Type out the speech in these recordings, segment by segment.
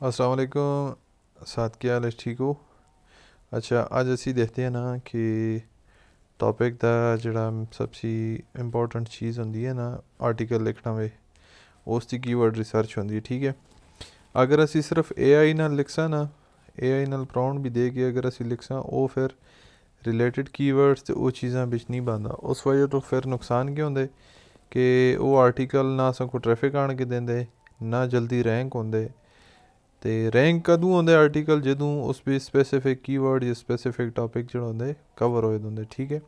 अस्सलाम वालेकुम। साथ क्या हाल है, ठीक हो? अच्छा, ਅੱਜ ਅਸੀਂ ਦੇਖਦੇ ਹਾਂ ਨਾ ਕਿ ਟੌਪਿਕ ਦਾ ਜਿਹੜਾ ਸਭ ਤੋਂ ਇੰਪੋਰਟੈਂਟ ਚੀਜ਼ ਹੁੰਦੀ ਹੈ ਨਾ, ਆਰਟੀਕਲ ਲਿਖਣਾ ਵੇ, ਉਸ ਦੀ ਕੀਵਰਡ ਰਿਸਰਚ ਹੁੰਦੀ ਹੈ। ਠੀਕ ਹੈ, ਅਗਰ ਅਸੀਂ ਸਿਰਫ AI ਨਾਲ ਲਿਖਸਾਂ ਨਾ, AI ਨਾਲ ਪ੍ਰੌਂਪਟ ਵੀ ਦੇ ਕੇ ਅਗਰ ਅਸੀਂ ਲਿਖਸਾਂ, ਉਹ ਫਿਰ ਰਿਲੇਟਡ ਕੀਵਰਡਸ ਤੇ ਉਹ ਚੀਜ਼ਾਂ ਵਿੱਚ ਨਹੀਂ ਪਾਉਂਦਾ। ਉਸ ਵਜ੍ਹਾ ਤੋਂ ਫਿਰ ਨੁਕਸਾਨ ਕੀ ਹੁੰਦੇ ਕਿ ਉਹ ਆਰਟੀਕਲ ਨਾ ਸਾਨੂੰ ਟ੍ਰੈਫਿਕ ਆਣ ਕੇ ਦਿੰਦੇ, ਨਾ ਜਲਦੀ ਰੈਂਕ ਹੁੰਦੇ। ਤੇ ਰੈਂਕ ਕਦੋਂ ਆਉਂਦੇ ਆਰਟੀਕਲ, ਜਦੋਂ ਉਸ ਵਿੱਚ ਸਪੈਸੀਫਿਕ ਕੀਵਰਡ ਜਾਂ ਸਪੈਸੀਫਿਕ ਟੌਪਿਕ ਜਿਹੜਾ ਹੁੰਦੇ ਕਵਰ ਹੋਏ ਹੁੰਦੇ। ਠੀਕ ਹੈ,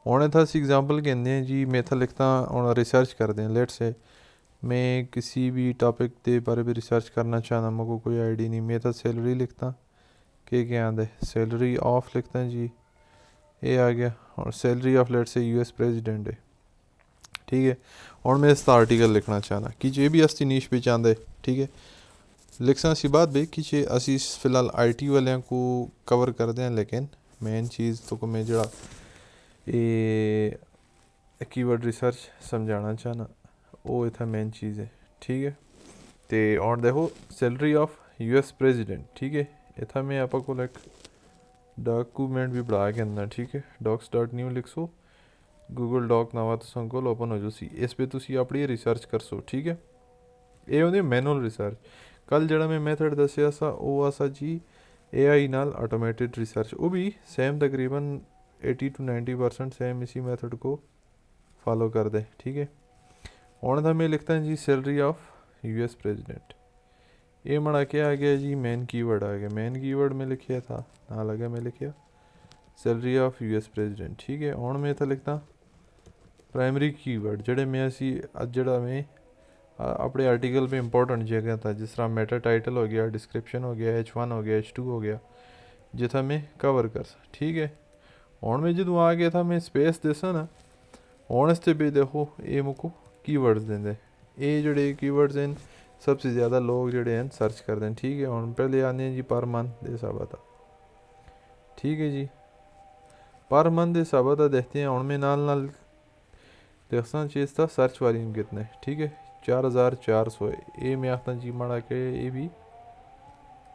ਹੁਣ ਇੱਥੇ ਅਸੀਂ एग्जांपल ਕਹਿੰਦੇ ਹਾਂ जी, मैं इतना लिखता ਹੁਣ रिसर्च करते हैं। लेट्स से मैं किसी भी टॉपिक के बारे में रिसर्च करना चाहता, मेरे को कोई आइडिया नहीं, मैं तो सैलरी लिखता, कि क्या आंदे सैलरी ऑफ लिखता जी, ये आ गया। और salary of let's say US president है। ठीक है, और मैं इसका आर्टिकल लिखना चाहना कि जे भी अस्ती नीश पे आंदे। ठीक है, लिखना सी बात भी कि असी फिलहाल IT वाले को कवर करते हैं, लेकिन मेन चीज़ तो को मैं जरा ये कीवर्ड रिसर्च समझाना चाहना, वो इतना मेन चीज़ है। ठीक है, तो और देखो सैलरी ऑफ US प्रेजिडेंट। ठीक है, इतना मैं आप एक डॉक्यूमेंट भी बढ़ा के अंदर। ठीक है, docs.new लिखसो, गूगल डॉक नवा तो संकोल ओपन हो जासी, इस पर तुम अपनी रिसर्च कर सो। ठीक है, ये होंगी मैनुअल रिसर्च। कल जड़ा मैं मैथड दसिया सा वो आसा जी AI नाल ऑटोमेटेड रिसर्च, वो भी सेम तकरीबन 80 to 90% सेम इसी मेथड को फॉलो कर दे। ठीक है, और था मैं लिखता हूँ जी सैलरी ऑफ US प्रेजिडेंट, ये मड़ा क्या आ गया जी, मेन कीवर्ड आ गया। मेन कीवर्ड में लिखिया था ना लगा, मैं लिखिया सैलरी ऑफ US प्रेजिडेंट। ठीक है, और मैं था लिखता प्राइमरी कीवर्ड जड़े मैं असी जड़ा मैं अपने आर्टिकल पे इंपॉर्टेंट जगह था, जिस तरह मेटा टाइटल हो गया, डिस्क्रिप्शन हो गया, H1 हो गया, H2 हो गया, जिथा मैं कवर कर सा। ठीक है, और मैं जो आ गया था मैं स्पेस देसा ना, और इससे भी देखो ये मुझको कीवर्ड्स देंगे, ये जड़े कीवर्ड्स हैं सबसे ज़्यादा लोग जड़े हैं सर्च करते हैं। ठीक है, और पहले आने जी पर मंथ दे हिसाब था। ठीक है जी, पर मंथ दे हिसाब था देखते हैं। और मैं नाल देखना चीज़ था सर्च वाली कितने। ठीक है, 4400 है, ये मैं आता जी मड़ा के ये भी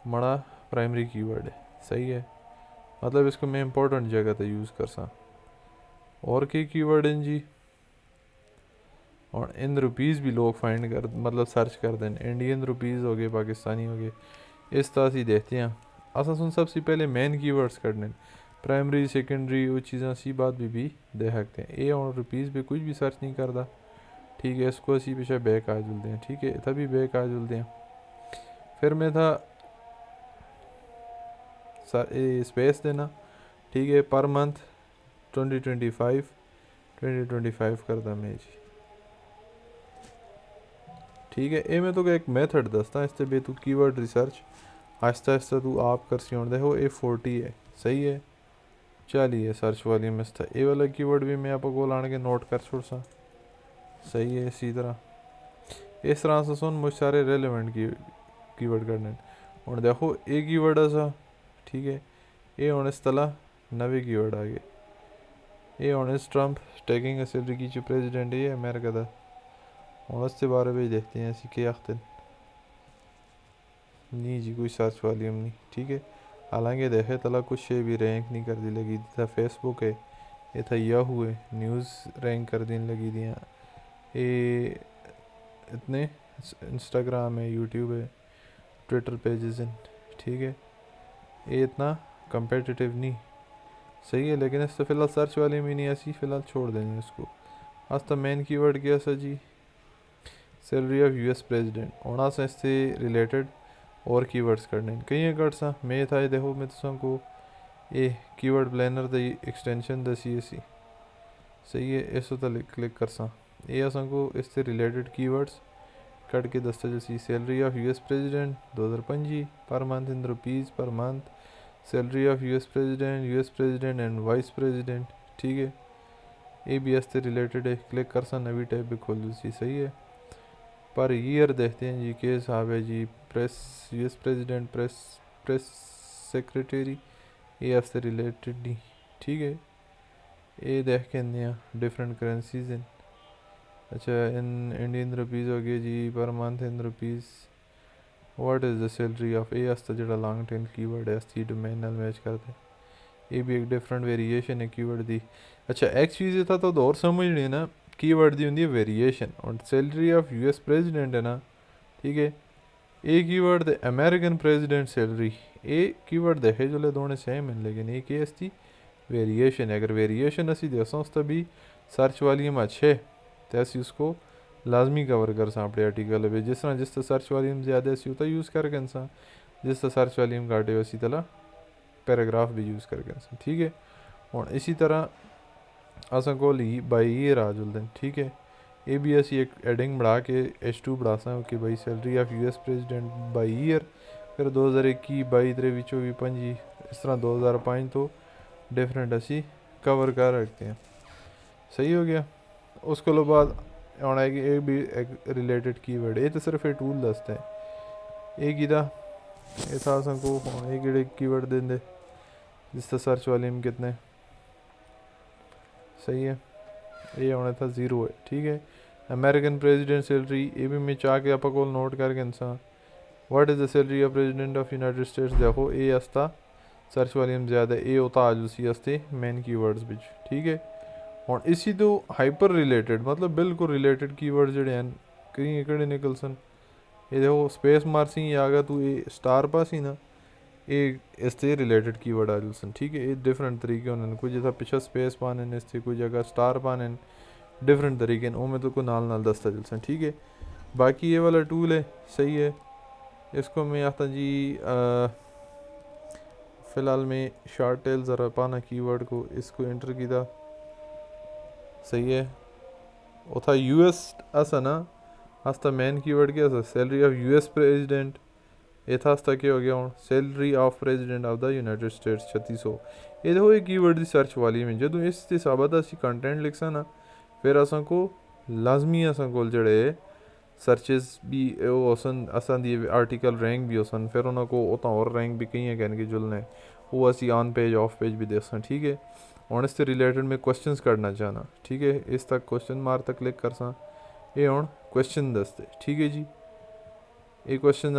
मड़ा प्राइमरी कीवर्ड है। सही है, मतलब इसको मैं इंपॉर्टेंट जगह पे यूज़ कर सा। और के कीवर्ड हैं जी, और इन रुपीज़ भी लोग फाइंड कर मतलब सर्च कर दें, इंडियन रुपीज़ हो गए, पाकिस्तानी हो गए, इस तरह से देखते हैं। असा सुन सबसे पहले मेन कीवर्ड्स करने, प्राइमरी सेकेंडरी वो चीज़ें सी बात भी दे सकते हैं। ए और रुपीज़ पे कुछ भी सर्च नहीं करता। ठीक है, इसको असी पीछे बैक आ जुलते हैं। ठीक है, तभी बैक आ जुलते हैं। फिर मैं था स्पेस देना। ठीक है, पर मंथ 2025 करता मैं जी। ठीक है, ये मैं तो एक मेथड दसता, इससे बे तू कीवर्ड रिसर्च आहिस्ता आहिस्ता तू आप कर सी। देखो A40 है, सही है, चलिए सर्च वाली में था ये वाला कीवर्ड भी मैं आपको लाने के नोट कर छोड़ सा। सही है, इसी तरह इस तरह से सुन मुझ सारे रेलिवेंट कीवर्ड करने। और देखो एक कीवर्ड ऐसा। ठीक है, ये होने इस तला नवे कीवर्ड आ गए। ये होने ट्रम्प टेकिंग सैलरी की जो प्रेसिडेंट है अमेरिका का, और उसके बारे में देखते हैं ऐसी क्या आखते नहीं जी, कोई सर्च वाली हम नहीं। ठीक है, हालांकि देखे तला कुछ भी रैंक नहीं कर दी लगी था। फेसबुक है, ये था याहू है, न्यूज़ रैंक कर देने लगी दियाँ, ये इतने इंस्टाग्राम है, यूट्यूब है, ट्विटर पेजेस हैं। ठीक है, ये इतना कंपेटिटिव नहीं। सही है, लेकिन इस तो फिलहाल सर्च वाले में नहीं ऐसी फिलहाल छोड़ देंगे इसको। आज तो मेन कीवर्ड क्या sir ji, salary of US president, होना से इससे रिलेटेड और कीवर्ड्स करने कई कर सा। मैं था ये देखो मैं तो को ये कीवर्ड प्लानर द एक्सटेंशन दसी ऐसी। सही है, ऐसा तो क्लिक कर सा, ये असा को इससे रिलेटेड कीवर्ड्स कट के दस्ता जैसी सैलरी ऑफ US प्रेसिडेंट 2025 पर month in rupees per month, salary of US president and vice president. ठीक है, ये भी इससे रिलेटेड है, क्लिक कर सा नवी टैब भी खोल दूसरी। सही है, पर ईयर देखते हैं जी के हिसाब है जी, press US president press secretary, ये आपसे रिलेटेड नहीं। ठीक है, ये देख के डिफरेंट करेंसीज हैं। अच्छा, इन इंडियन रुपीज़ हो गया जी, पर month in rupees what is the salary of a आस्ता जड़ा लॉन्ग टेल कीवर्ड है अस्ती डोमेन नाल मैच करते ये भी एक डिफरेंट वेरिएशन है कीवर्ड दी। अच्छा एक चीज़ था तो और समझनी ना कीवर्ड दी होंदी है वेरिएशन और सैलरी ऑफ यूएस प्रेसिडेंट है ना ठीक है ए कीवर्ड दे अमेरिकन प्रेसिडेंट सैलरी ए कीवर्ड दे है जो दोनों सेम है लेकिन एक ये अस्ती वेरिएशन है अगर वेरिएशन असी दसा उस तभी सर्च वॉल्यूम अच्छे तो असी उसको लाजमी कवर कर सा अपने आर्टिकल पे जिस तरह सर्च वॉल्यूम ज़्यादा असी उतना यूज़ कर सा जिस तरह सर्च वॉल्यूम घाटे उसी तरह पैराग्राफ भी यूज़ कर सा ठीक है। और इसी तरह असा को बाई ईयर आ जुलते हैं ठीक है ये भी असी एक एडिंग बढ़ा के H2 बढ़ा सा कि भाई salary of US president by year फिर 2021 22 23 24 25 इस तरह 2005 तो डिफरेंट असी कवर कर रखते हैं। सही हो गया। उसके बाद आना है कि एक भी एक रिलेटेड कीवर्ड ये तो सिर्फ ये टूल दसते हैं एक इदा ये था को एक कीवर्ड देंगे जिसका सर्च वॉल्यूम कितने सही है ये होना था 0 है ठीक है। अमेरिकन प्रेसिडेंट सैलरी ये भी मैं चाह के आप नोट करके इंसान what is the salary of president of United states देखो ये अस्ता सर्च वॉल्यूम ज़्यादा ये होता आज उसी अस्ते मेन कीवर्ड्स बिच ठीक है। और इसी तो हाइपर रिलेटेड मतलब बिल्कुल रिलेटेड कीवर्ड जड़े हैं कहीं कड़े निकल सन ये देखो स्पेस मार्सी आ गया तू ये स्टार पास ही ना ये इससे रिलेटेड कीवर्ड आ सन ठीक है ये डिफरेंट तरीके उन्होंने कोई जैसा पिछा स्पेस पाने इससे कोई जगह स्टार पाने डिफरेंट तरीके वो में तो कोई नाल नाल दस्ता जलसन ठीक है। बाकी ये वाला टूल है सही है इसको मैं आता जी फ़िलहाल में शार्ट टेल ज़रा पाना कीवर्ड को इसको एंटर किया सही है वो था यूएस असा ना आस्ता मेन कीवर्ड क्या था सैलरी ऑफ यूएस प्रेसिडेंट ये था आस्ता क्या हो गया हूँ salary of president of the United states 3600 ये देखो ये कीवर्ड दी सर्च वाली में जो इस हिसाब असी कंटेंट लिखसा ना फिर असा को लाजमी असा को जड़े सर्चेस भी वो असन दी आर्टिकल रैंक भी होसन फिर उनको उतना और रैंक भी कहीं है कहने के जुलने वो असी ऑन पेज ऑफ पेज भी दे ठीक है। और इससे रिलेटेड में क्वेश्चंस करना चाहना ठीक है इस तक क्वेश्चन मार तक क्लिक कर सा ये हूँ क्वेश्चन दसते ठीक है जी ये क्वेश्चन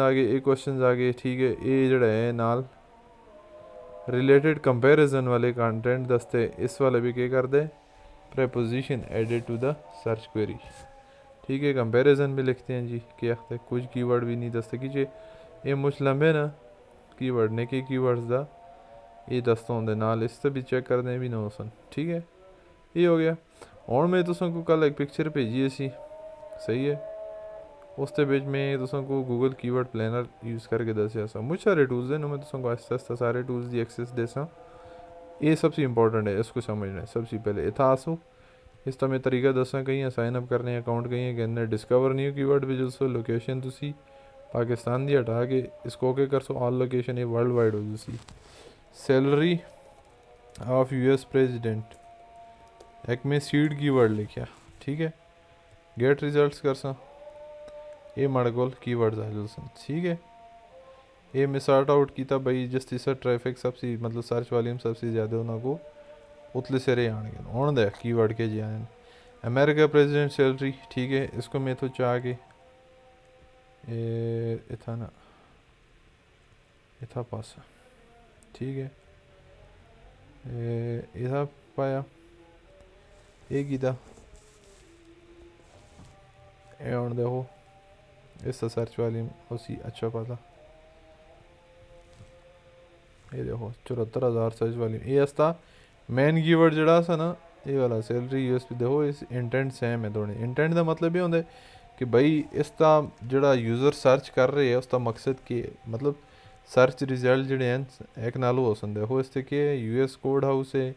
आगे ठीक है ये जड़ा है नाल रिलेटेड कंपैरिजन वाले कंटेंट दसते इस वाले भी क्या कर दे preposition added to the search query ठीक है। कंपैरिजन भी लिखते हैं जी क्या कुछ कीवर्ड भी नहीं दसते कि ये मुझ लंबे ना कीवर्ड ने के कीवर्ड्स दा ये दस्ता होंगे नाल इस भी चेक करने भी ना हो सन ठीक है ये हो गया। और मैं तुमको कल एक पिक्चर भेजी सी सही है उसके बिच में तुमको गूगल कीवर्ड प्लानर यूज़ करके दसिया सा मुझ सारे टूल्स हैं मैं तुमको आस्ता आस्ता सारे टूल्स की एक्सेस दे सा ये सबसे इंपॉर्टेंट है इसको समझना है सबसे पहले इतना आसो इस मैं तरीका दसा कहीं साइन अप करने अकाउंट कहीं कहने डिस्कवर न्यू कीवर्ड भी जो लोकेशन तुसी पाकिस्तान दी हटा के इसको के कर सो ऑल लोकेशन ये वर्ल्ड वाइड हो जैसी सैलरी ऑफ यूएस प्रेसिडेंट एक में सीड कीवर्ड लिखा ठीक है गेट रिजल्ट्स कर सा ये माड़े कोल कीवर्ड्स आ सन ठीक है ये मैं सॉर्ट आउट किया भाई जिस तीसरा ट्रैफिक सबसे मतलब सर्च वॉल्यूम सबसे ज़्यादा उन्होंने उतले सिरे आने हूँ दे कीवर्ड के जी आने अमेरिका प्रेसिडेंट सैलरी ठीक है इसको मैं तो चाह के इथा ना इथा पास ठीक है इधर पाया एक इधर और देखो इस सर्च वाली उसी अच्छा पता ये देखो 74,000 सर्च वाली ये अस्ता मेन कीवर्ड जड़ा सा ना ये वाला सैलरी यूएस पे देखो इस इंटेंट सेम है दोनों इंटेंट का मतलब ये होंगे कि भाई इसका जड़ा यूज़र सर्च कर रहे है उसका मकसद की मतलब सर्च रिजल्ट जड़े हैं एक नालू हो सन देखो इससे के यूएस कोड हाउस है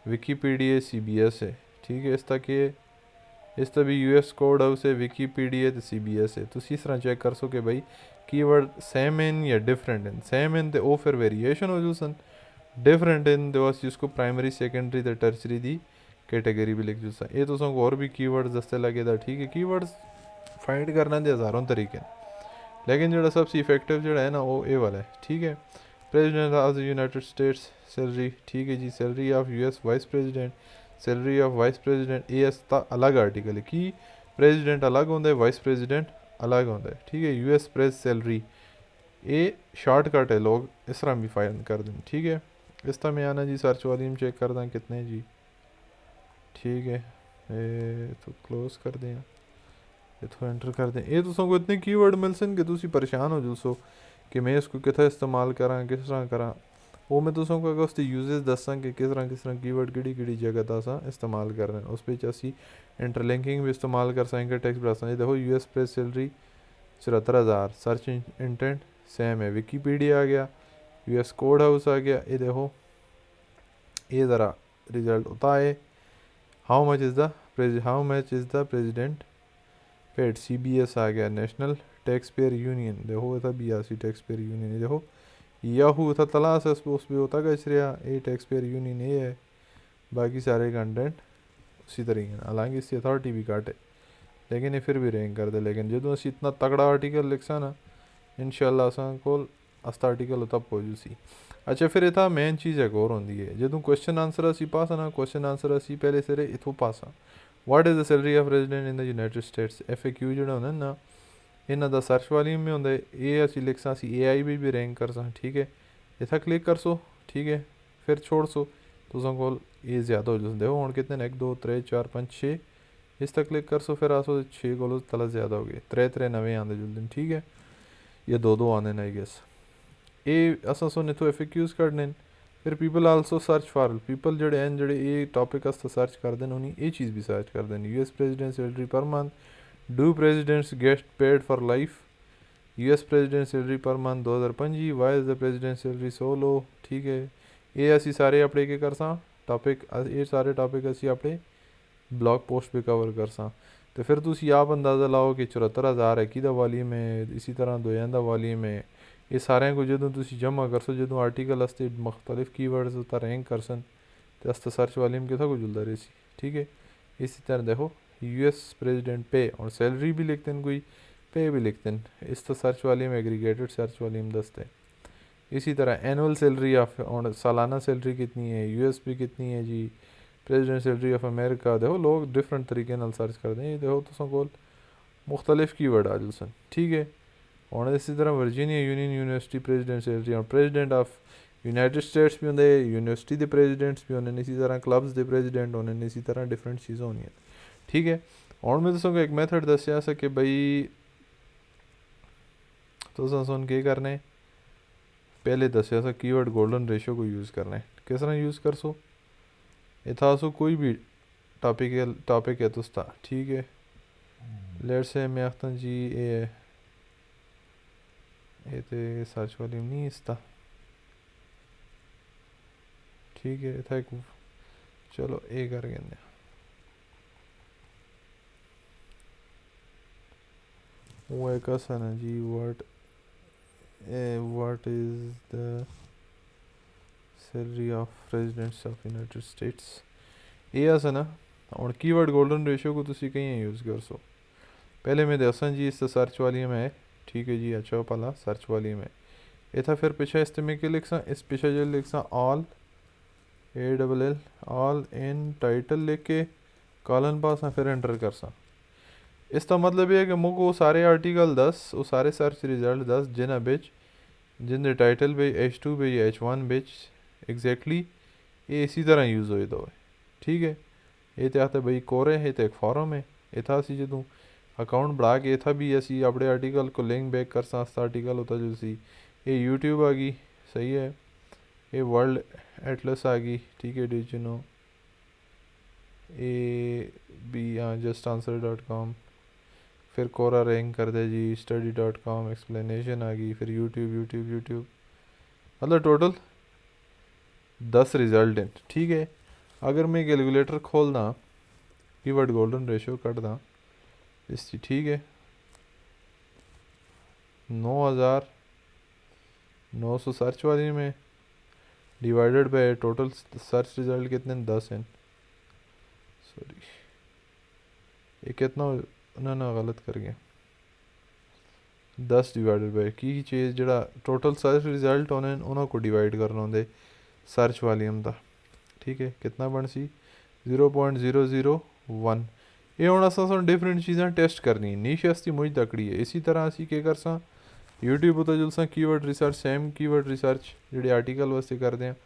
विकीपीडिया CBS है ठीक है इसका भी यूएस कोड हाउस है विकीपीडिया तो CBS है तो इस तरह चेक कर सो कि भाई कीवर्ड सेम इन या डिफरेंट इन सेम इन तो वो फिर वेरिएशन हो जो सन डिफरेंट इन तो उसको प्राइमरी सेकेंडरी तो टर्चरी दी कैटेगरी भी लिख जो ये तो और भी कीवर्ड्स दस्ते लगे था ठीक है कीवर्ड्स फाइंड करना दे हज़ारों तरीके लेकिन जो सबसे इफेक्टिव जो है ना वो ये वाला है ठीक है। President of the United States salary ठीक है जी salary of US vice president salary of vice president ये अलग आर्टिकल है कि प्रेसिडेंट अलग होंगे वाइस प्रेसिडेंट अलग होंगे ठीक है। यूएस प्रेस सैलरी ये शॉर्टकट है, लोग इस तरह भी फाइंड कर दें। ठीक है, इस तरह में आना जी, सर्च वॉल्यूम चेक कर दें कितने जी। ठीक है, ये तो क्लोज कर दें, ये तो एंटर कर दें। ये तुसों को इतने कीवर्ड मिल सन कि तुसी परेशान हो जुसो कि मैं इसको कितना इस्तेमाल करा, किस तरह करा। वो मैं तुसों को अगर उसके यूजेस दसा कि किस तरह कीवर्ड किड़ी जगह दा इस्तेमाल कर रहे हैं। उस पर असी इंटरलिंकिंग भी इस्तेमाल कर सकेंगे, टेक्स्ट बढ़ा सकें। देखो US press salary 74,000, search intent same है, विकीपीडिया आ गया, यूएस कोड हाउस आ गया। ये देखो, ये ज़रा रिजल्ट होता है। How much is the president paid, CBS आ गया, नेशनल टैक्स पेयर यूनियन। देखो था BRC टैक्स पेयर यूनियन। ये देखो याहू था तलाश, उस पर होता कच रहा, ये टैक्स पेयर यूनियन ये है। बाकी सारे कंटेंट उसी तरीके हैं, हालांकि इसकी अथॉरिटी भी काटे, लेकिन ये फिर भी रैंक कर दे। लेकिन जो असी इतना तगड़ा आर्टिकल लिखसा ना, इंशाल्लाह असां कोल अस्त आर्टिकल तब पहुँचू सी। अच्छा, फिर इतना मेन चीज़ एक और होंगी है, जो क्वेश्चन आंसर असी पासा ना, क्वेश्चन आंसर असी पहले सिरे इतों पासा, what is the salary of resident in the United states. FAQ जो होंगे ना, इन्हों का सर्च वॉल्यूम में होंगे, ये असी लिख सा, AI भी रैंक कर सा। ठीक है, इतना क्लिक कर सो। ठीक है, फिर छोड़ सो, तुसा कोल ये ज़्यादा हो जाए। देखो हम कितने 1 2 3 4 5 6, इस तक क्लिक कर सो, फिर आसो 6 कोलो तला ज़्यादा हो गए, 3 नवे आते जुलते। ठीक है, ये 2 आने आई गेस। ये असा सो इतों FAQs कढ़ने। फिर people also search for, people जड़े हैं जड़े ये टॉपिक सर्च कर दें, उन्हें ये चीज़ भी सर्च कर दें। US president salary per month, do presidents get paid for life, US president salary per month 2025, why is the president salary so low. ठीक है, ये असी सारे अपने के कर सा टॉपिक, ये सारे टॉपिक असी अपने ब्लॉग पोस्ट पे कवर कर सा। तो फिर तुसी आप अंदाज़ा लाओ कि 74,000 है कि वॉल्यूम है, इसी तरह 2 वॉल्यूम है। ये सारे को जो तुसी जमा कर सो, जो आर्टिकल अस्ते मुख्तलिफ कीवर्ड्स उतना रैंक कर सन, तो अस्ते सर्च वॉल्यूम के को जुलता रही सी। ठीक है, इसी तरह देखो US प्रेजिडेंट पे और सैलरी भी लिखते हैं, कोई पे भी लिखते हैं, इस तो search volume aggregated search volume दसते हैं। इसी तरह एनुअल सैलरी ऑफ, और सालाना सैलरी कितनी है, US पे कितनी है जी, प्रेजिडेंट सैलरी ऑफ अमेरिका। देखो लोग डिफरेंट तरीके नाल सर्च करते हैं। देखो तुसों कोल मुख्तलिफ कीवर्ड आ जुलसन। ठीक है, और इसी तरह Virginia union university president salary, और प्रेजिडेंट ऑफ यूनाइटेड स्टेट्स भी होंगे, यूनिवर्सिटी के प्रेजिडेंट्स भी होने, इसी तरह क्लब्स के प्रेजिडेंट होने, इसी तरह डिफरेंट चीज़ें होनी। ठीक है, और मैं तुसों को एक मैथड दसिया सा कि बई तुसां सुन के करने, पहले दसिया सा कीवर्ड गोल्डन रेशियो को यूज़ करना है। किस तरह यूज़ कर सो, इथा सो कोई भी टॉपिक है तुस्ता। ठीक है, लेट से मैं आखता जी ये तो सर्च वॉल्यूम नहीं इसका। ठीक है, इतना एक चलो ये कर गए, वो एक आसान है जी, what is the salary of presidents of United States. ये आसान ना, और कीवर्ड गोल्डन रेशियो को तुसी कहीं यूज़ कर सो। पहले मैं दसा जी इस सर्च वॉल्यूम है। ठीक है जी, अच्छा पहला सर्च वॉल्यूम है, इतना फिर पिछा इस्तेमाल के लिख सा, इस पिछा जो लिख सा all ALL all in title लिख के कॉलन पास फिर एंटर कर सा। इसका मतलब ये है कि मुझको वो सारे आर्टिकल 10, वो सारे सर्च रिजल्ट 10 जिन्हें बिच जिनके टाइटल पे H2 पे या H1 बिच एग्जैक्टली ये इसी तरह यूज़ हो तो है। ठीक है, ये तो आता भाई कोरे है, तो एक फॉरम है, इतना सी जो अकाउंट बढ़ा के इतना भी असी अपने आर्टिकल को लिंक बैक कर सकता आर्टिकल होता जो सी। ये यूट्यूब आ गई, सही है, ये वर्ल्ड एटलस आ गई। ठीक है, did you know, A B JustAnswer.com, फिर कोरा रैंक कर दे जी, study.com, एक्सप्लेनेशन आ गई, फिर यूट्यूब। मतलब टोटल 10 रिजल्ट हैं। ठीक है, अगर मैं कैलकुलेटर खोल दा, कीवर्ड गोल्डन रेशियो कट दा इसकी, ठीक है, 9,900 सर्च वाली में divided by total search result कितने 10 हैं। सॉरी, ये कितना ना गलत कर गया, 10 डिवाइडेड बाय की चीज़ जरा टोटल सर्च रिजल्ट होने उन्होंने को डिवाइड करना होंगे सर्च वॉल्यूम का। ठीक है, कितना बन सी 0.001। ये हूँ असा डिफरेंट चीज़ें टेस्ट करनी, नीश अस्ती मुझ तकड़ी है। इसी तरह असी के कर सा यूट्यूब उत्ते जुलसा keyword research same keyword research जिहड़े आर्टिकल वास्ते करते हैं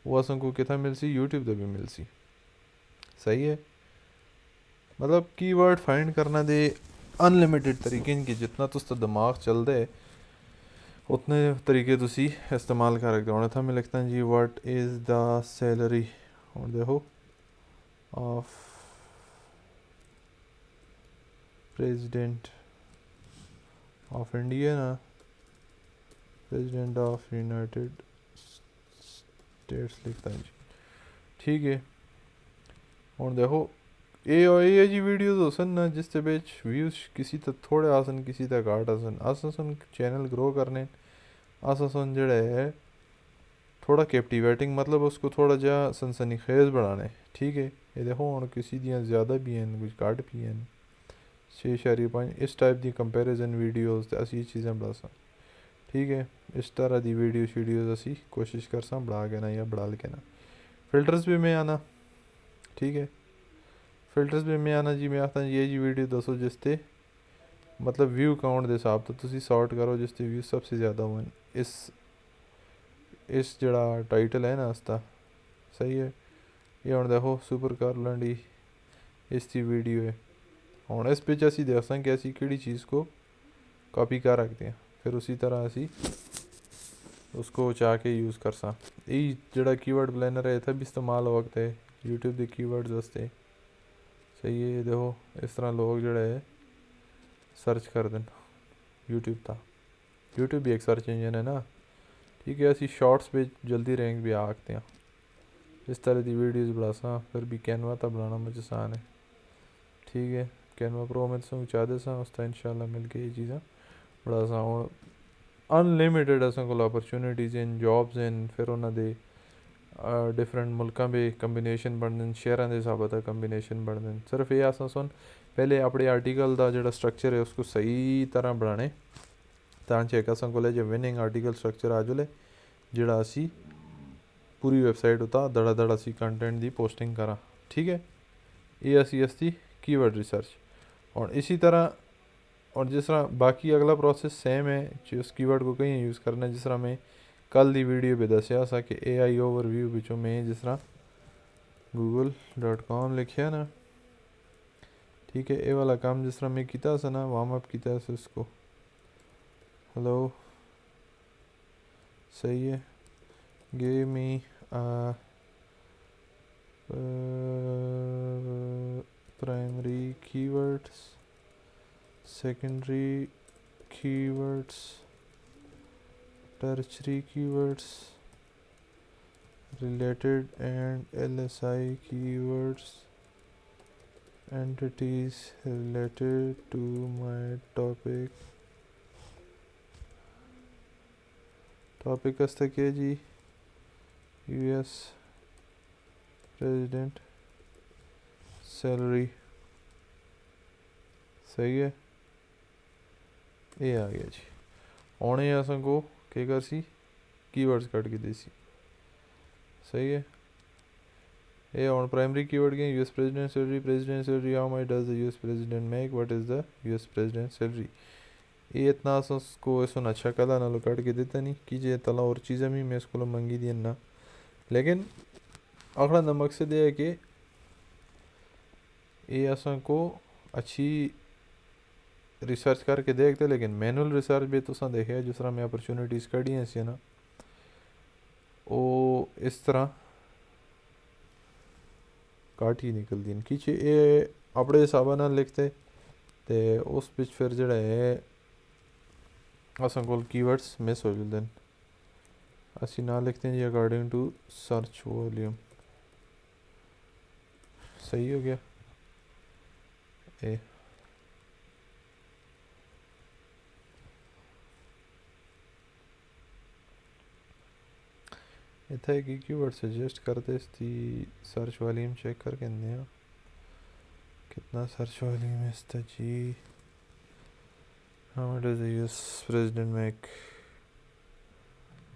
वो असां को कितना मिलसी यूट्यूब ते भी मिलसी। सही है, मतलब कीवर्ड फाइंड करना दे अनलिमिटेड तरीके कि जितना तुसदा दिमाग चलदा है उतने तरीके तुसी इस्तेमाल कर सकते हो। इत्थै मैं लिखता जी व्हाट इज़ द सैलरी, और देखो ऑफ प्रेसिडेंट ऑफ इंडिया ना, प्रेसिडेंट ऑफ यूनाइटेड स्टेट्स लिखता जी, ठीक है। और देखो ये जी वीडियोस होसन ना जिसते बेच व्यूज किसी तक थोड़े आसन किसी तक घाट आसन आसन चैनल ग्रो करने आसन जड़ा है थोड़ा कैप्टिवेटिंग, मतलब उसको थोड़ा जा सनसनीखेज बढ़ाने, ठीक है। ये देखो हूँ किसी दियाँ ज़्यादा भी हैं कुछ घट भी हैं 6.5 इस टाइप दी कंपैरिजन वीडियोस ते असी चीज़ें बढ़ा सा, ठीक है। इस तरह दी वीडियोस असी कोशिश कर सा बढ़ा के ना या बढ़ा के ना। फिल्टर्स भी में आना, ठीक है। फिल्टर्स भी में आना जी, मैं आखता ये जी वीडियो दसो जिसते मतलब व्यू काउंट के हिसाब तो तुसी सॉर्ट करो जिसते व्यू सबसे ज़्यादा हुए इस जड़ा टाइटल है ना इसका, सही है। ये हम देखो सुपर कार लंडी इसकी वीडियो है। हूँ इस पिच असी देख सकते कि असी किहड़ी चीज़ को कॉपी कर रखते हैं, फिर उसी तरह असी उसको चाह के यूज़ कर सा। यही जड़ा कीवर्ड प्लानर है इतना भी इस्तेमाल वक्त है यूट्यूब के कीवर्ड्स वास्ते, सही है। देखो इस तरह लोग जड़े है सर्च कर दें यूट्यूब था, यूट्यूब भी एक सर्च इंजन है ना, ठीक है। असी शॉर्ट्स पे जल्दी रैंक भी आ सकते हैं इस तरह की वीडियोस बढ़ा सा। फिर भी कैनवा था बनाना मुझे आसान है, ठीक है। कैनवा प्रो में तो चाहते सा उसका इंशाल्लाह मिल के ये चीज़ें बड़ा सा हूँ अनलिमिटेड असां कोल अपॉर्चुनिटीज़ इन जॉब्स इन, फिर उन्होंने डिफरेंट मुल्कों में कंबीनेशन बनते शहरों के हिसाब से कंबीनेशन बनते। सिर्फ ये असां सुन पहले अपने आर्टिकल का जो स्ट्रक्चर है उसको सही तरह बनाने ताकि एक असां कोल जो विनिंग आर्टिकल स्ट्रक्चर आ जुले जड़ा असी पूरी वेबसाइट उता धड़ा धड़ा असी कंटेंट की पोस्टिंग करा, ठीक है। ये असी इसकी कीवर्ड रिसर्च। और इसी तरह और जिस तरह बाकी अगला प्रोसेस सेम है जिस कीवर्ड को कहीं यूज़ करना है, जिस तरह मैं कल दी वीडियो पे दसिया सा कि AI ओवरव्यू बिचों में जिस तरह google.com लिखिया ना, ठीक है। ये वाला काम जिस तरह मैं किया सा ना वार्म अप किया सा इसको, हेलो सही है। Give me primary keywords, secondary keywords, tertiary keywords, related and LSI keywords, entities related to my topic। Topic हस्ते के जी US प्रेसिडेंट सैलरी, सही है। ये आ गया जी। हूँ ये असां को के कर सी कीवर्ड्स कट के देसी, सही है। ये हूँ प्राइमरी कीवर्ड के US president salary how much does the US president make, what is the US president salary. ये इतना को सुन अच्छा कला ना लो कट के देता नहीं कीजिए तला और चीज़ें भी मैं इसको मंगी दी ना, लेकिन आखड़ा ना मकसद ये है कि ये असां को अच्छी रिसर्च करके देखते, लेकिन मैनुअल रिसर्च भी तो देखे जिस तरह मैं अपॉर्चुनिटीज़ कड़ी हैं सी ना वो इस तरह काट ही निकलती हैं खींचे ये अपने हिसाब ना लिखते तो उस बिच फिर जड़ा है असां कोल कीवर्ड्स मिस हो जाते हैं। असी ना लिखते हैं जी अकॉर्डिंग टू सर्च वॉल्यूम, सही हो गया। ए इतना कि कीवर्ड सजेस्ट करते इसकी सर्च वॉल्यूम चेक करके हैं कितना सर्च वॉल्यूम है इसका जी। How much does the US president make,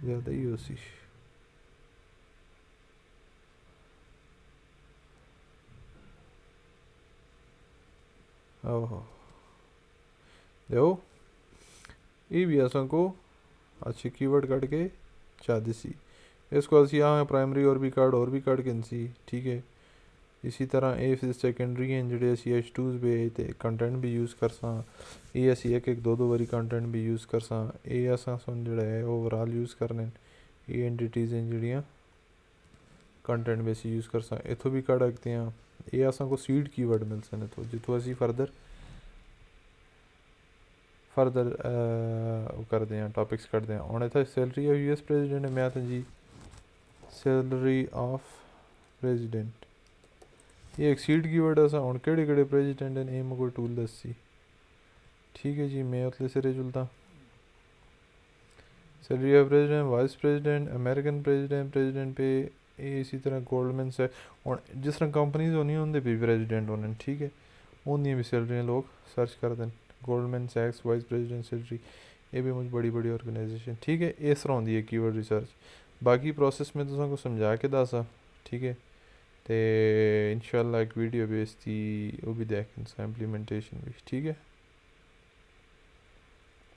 ज़्यादा ही हो सी। ओहो देखो ये भी असा को अच्छे कीवर्ड कट के चा दिसी इसको असी यहाँ प्राइमरी और भी कट के सी ठीक है। इसी तरह ये फिर सैकेंडरी हैं ਜਿਹੜੇ ਅਸੀਂ H2s ਵੀ ਤੇ ਕੰਟੈਂਟ ਵੀ ਯੂਜ਼ ਕਰ ਸਾਂ ਇਹ ਅਸੀਂ ਇੱਕ ਦੋ ਵਾਰੀ ਕੰਟੈਂਟ ਵੀ ਯੂਜ਼ ਕਰ ਸਾਂ ਇਹ ਅਸਾਂ ਸੁਣ ਜਿਹੜਾ ਹੈ ਓਵਰਆਲ ਯੂਜ਼ ਕਰਨੇ ਇਹ ਐਂਟੀਟੀਜ਼ हैं ਜਿਹੜੀਆਂ ਕੰਟੈਂਟ ਵੀ ਅਸੀਂ ਯੂਜ਼ ਕਰ ਸਾਂ ਇਥੋਂ ਵੀ ਕੱਢ ਸਕਦੇ ਹਾਂ ਇਹ ਅਸਾਂ ਕੋ ਸੀਡ ਕੀਵਰਡ ਮਿਲ ਸਨ ਇਥੋਂ ਜਿੱਥੋਂ ਅਸੀਂ ਫਰਦਰ ਉਹ ਕਰਦੇ ਹਾਂ ਟੌਪਿਕਸ ਕੱਢਦੇ ਹਾਂ ਹੁਣ ਇੱਥੇ ਸੈਲਰੀ ਆਫ US ਪ੍ਰੈਜ਼ੀਡੈਂਟ ਮੈਂ ਤਾਂ ਜੀ ਸੈਲਰੀ ਆਫ ਪ੍ਰੈਜ਼ੀਡੈਂਟ ये एक्सीड कीवर्ड है हूँ केड़े प्रेजिडेंट ने एम कोई टूल दसी ठीक है जी मैं उतले सिरे चलता salary of president vice president American president पे इसी तरह गोल्डमैन से हूँ जिस तरह कंपनीज होनी उनके भी प्रेजिडेंट होने ठीक है उनकी भी सैलरियाँ लोग सर्च कर दें गोल्डमैन सैक्स वाइस प्रेजिडेंट सैलरी ये भी मुझे बड़ी ऑर्गेनाइजेशन ठीक है इस तरह होती है कीवर्ड रिसर्च बाकी प्रोसेस में तुझको समझा के दसा ठीक है तो इंशाल्लाह एक वीडियो बेस्ती वो भी देखें इंप्लीमेंटेशन भी ठीक है।